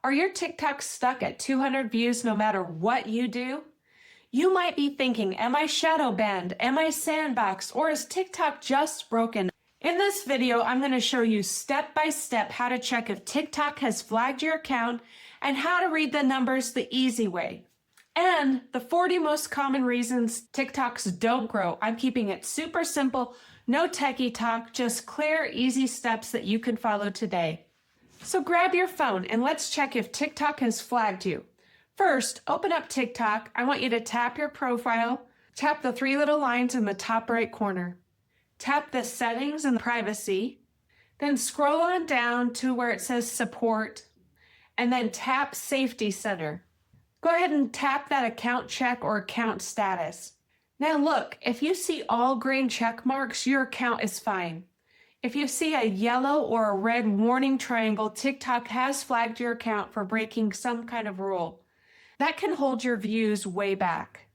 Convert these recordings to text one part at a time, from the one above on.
Are your TikToks stuck at 200 views no matter what you do? You might be thinking, am I shadow banned? Am I Sandbox? Or is TikTok just broken? In this video, I'm going to show you step by step how to check if TikTok has flagged your account and how to read the numbers the easy way. And the 40 most common reasons TikToks don't grow. I'm keeping it super simple, no techie talk, just clear, easy steps that you can follow today. So grab your phone and let's check if TikTok has flagged you. First, open up TikTok. I want you to tap your profile, tap the three little lines in the top right corner. Tap the settings and privacy, then scroll on down to where it says support, and then tap safety center. Go ahead and tap that account check or account status. Now look, if you see all green check marks, your account is fine. If you see a yellow or a red warning triangle, TikTok has flagged your account for breaking some kind of rule. That can hold your views way back.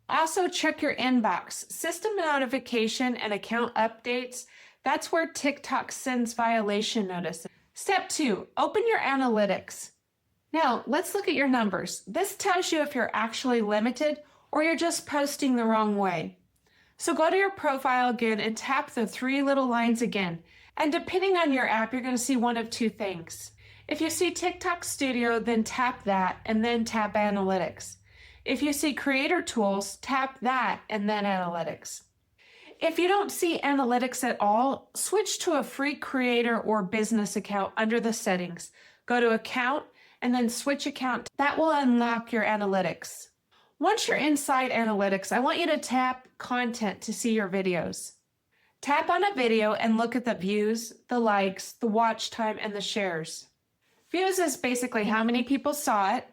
Also check your inbox, system notification and account updates. That's where TikTok sends violation notices. Step 2, open your analytics. Now let's look at your numbers. This tells you if you're actually limited or you're just posting the wrong way. So go to your profile again and tap the three little lines again. And depending on your app, you're going to see one of two things. If you see TikTok Studio, then tap that and then tap Analytics. If you see Creator Tools, tap that and then Analytics. If you don't see Analytics at all, switch to a free creator or business account under the settings. Go to Account and then switch account. That will unlock your Analytics. Once you're inside Analytics, I want you to tap Content to see your videos. Tap on a video and look at the views, the likes, the watch time, and the shares. Views is basically how many people saw it.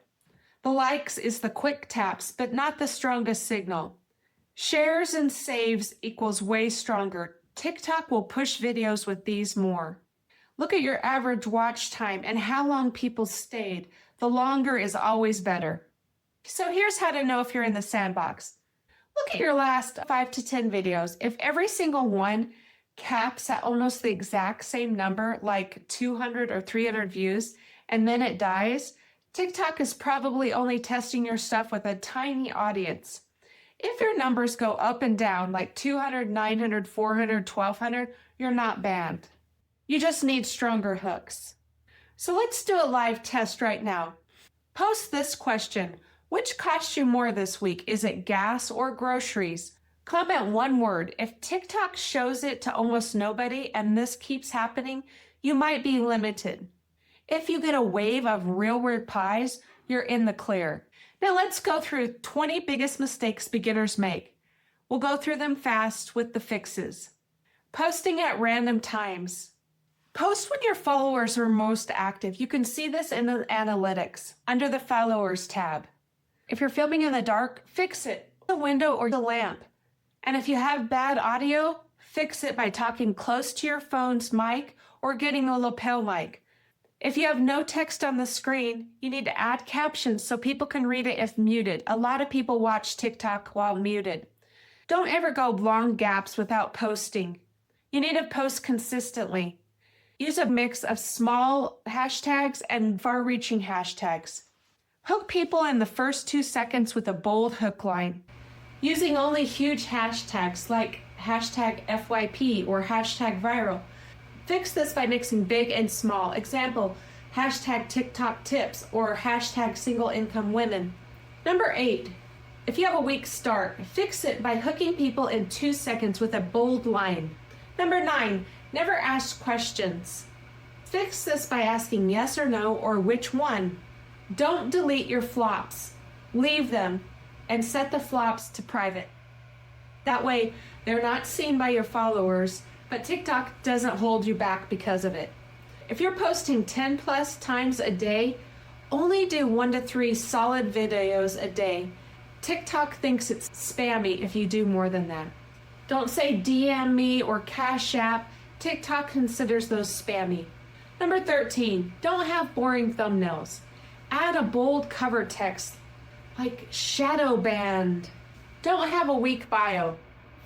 The likes is the quick taps, but not the strongest signal. Shares and saves equals way stronger. TikTok will push videos with these more. Look at your average watch time and how long people stayed. The longer is always better. So here's how to know if you're in the sandbox. Look at your last 5 to 10 videos. If every single one caps at almost the exact same number, like 200 or 300 views, and then it dies, TikTok is probably only testing your stuff with a tiny audience. If your numbers go up and down, like 200, 900, 400, 1200, you're not banned. You just need stronger hooks. So let's do a live test right now. Post this question. Which cost you more this week? Is it gas or groceries? Comment one word. If TikTok shows it to almost nobody and this keeps happening, you might be limited. If you get a wave of real replies, you're in the clear. Now let's go through 20 biggest mistakes beginners make. We'll go through them fast with the fixes. Posting at random times. Post when your followers are most active. You can see this in the analytics under the followers tab. If you're filming in the dark, fix it, the window or the lamp. And if you have bad audio, fix it by talking close to your phone's mic or getting a lapel mic. If you have no text on the screen, you need to add captions so people can read it if muted. A lot of people watch TikTok while muted. Don't ever go long gaps without posting. You need to post consistently. Use a mix of small hashtags and far-reaching hashtags. Hook people in the first 2 seconds with a bold hook line. Using only huge hashtags like hashtag FYP or hashtag viral. Fix this by mixing big and small. Example, hashtag TikTok tips or hashtag single income women. Number 8, if you have a weak start, fix it by hooking people in 2 seconds with a bold line. Number 9, never ask questions. Fix this by asking yes or no or which one. Don't delete your flops. Leave them and set the flops to private. That way, they're not seen by your followers, but TikTok doesn't hold you back because of it. If you're posting 10 plus times a day, only do 1 to 3 solid videos a day. TikTok thinks it's spammy if you do more than that. Don't say DM me or Cash App. TikTok considers those spammy. Number 13, don't have boring thumbnails. Add a bold cover text like shadowbanned. Don't have a weak bio.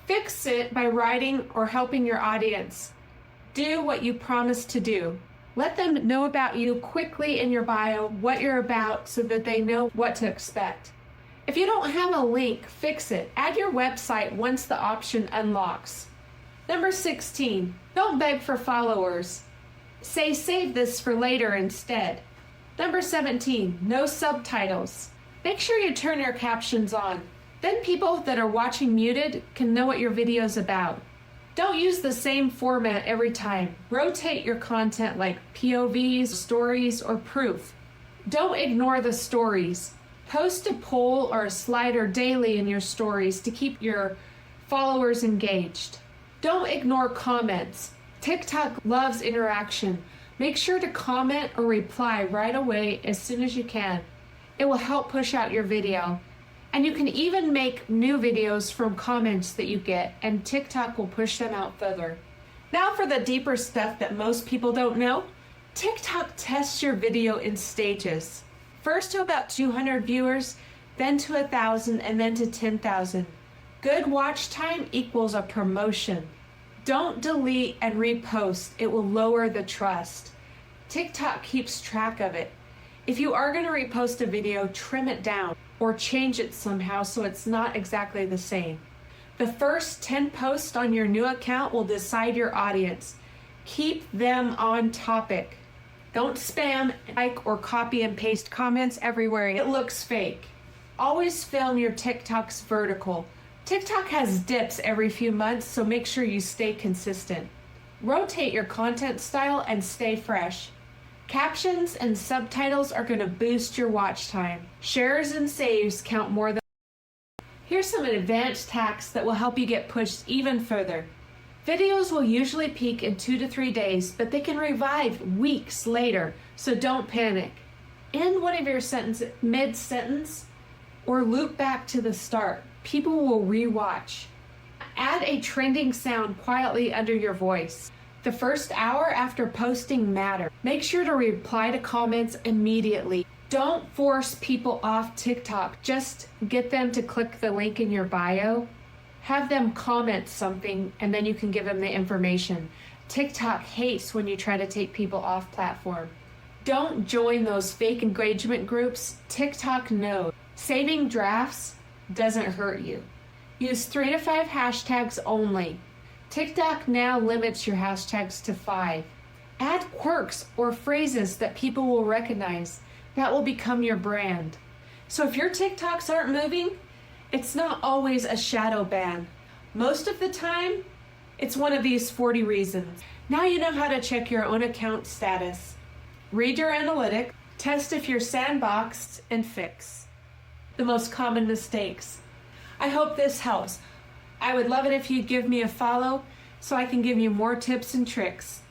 Fix it by writing or helping your audience. Do what you promised to do. Let them know about you quickly in your bio, what you're about, so that they know what to expect. If you don't have a link, fix it. Add your website once the option unlocks. Number 16, don't beg for followers. Say save this for later instead. Number 17, no subtitles. Make sure you turn your captions on. Then people that are watching muted can know what your video is about. Don't use the same format every time. Rotate your content like POVs, stories, or proof. Don't ignore the stories. Post a poll or a slider daily in your stories to keep your followers engaged. Don't ignore comments. TikTok loves interaction. Make sure to comment or reply right away as soon as you can. It will help push out your video. And you can even make new videos from comments that you get, and TikTok will push them out further. Now for the deeper stuff that most people don't know. TikTok tests your video in stages. First to about 200 viewers, then to 1,000, and then to 10,000. Good watch time equals a promotion. Don't delete and repost. It will lower the trust. TikTok keeps track of it. If you are going to repost a video, trim it down or change it somehow so it's not exactly the same. The first 10 posts on your new account will decide your audience. Keep them on topic. Don't spam, like, or copy and paste comments everywhere. It looks fake. Always film your TikToks vertical. TikTok has dips every few months, so make sure you stay consistent. Rotate your content style and stay fresh. Captions and subtitles are going to boost your watch time. Shares and saves count more than. Here's some advanced hacks that will help you get pushed even further. Videos will usually peak in 2 to 3 days, but they can revive weeks later, so don't panic. End one of your sentences mid-sentence or loop back to the start. People will rewatch. Add a trending sound quietly under your voice. The first hour after posting matters. Make sure to reply to comments immediately. Don't force people off TikTok. Just get them to click the link in your bio. Have them comment something and then you can give them the information. TikTok hates when you try to take people off platform. Don't join those fake engagement groups. TikTok knows. Saving drafts doesn't hurt you. Use 3 to 5 hashtags only. TikTok now limits your hashtags to 5. Add quirks or phrases that people will recognize. That will become your brand. So if your TikToks aren't moving, it's not always a shadow ban. Most of the time, it's one of these 40 reasons. Now you know how to check your own account status. Read your analytics, test if you're sandboxed, and fix the most common mistakes. I hope this helps. I would love it if you'd give me a follow so I can give you more tips and tricks.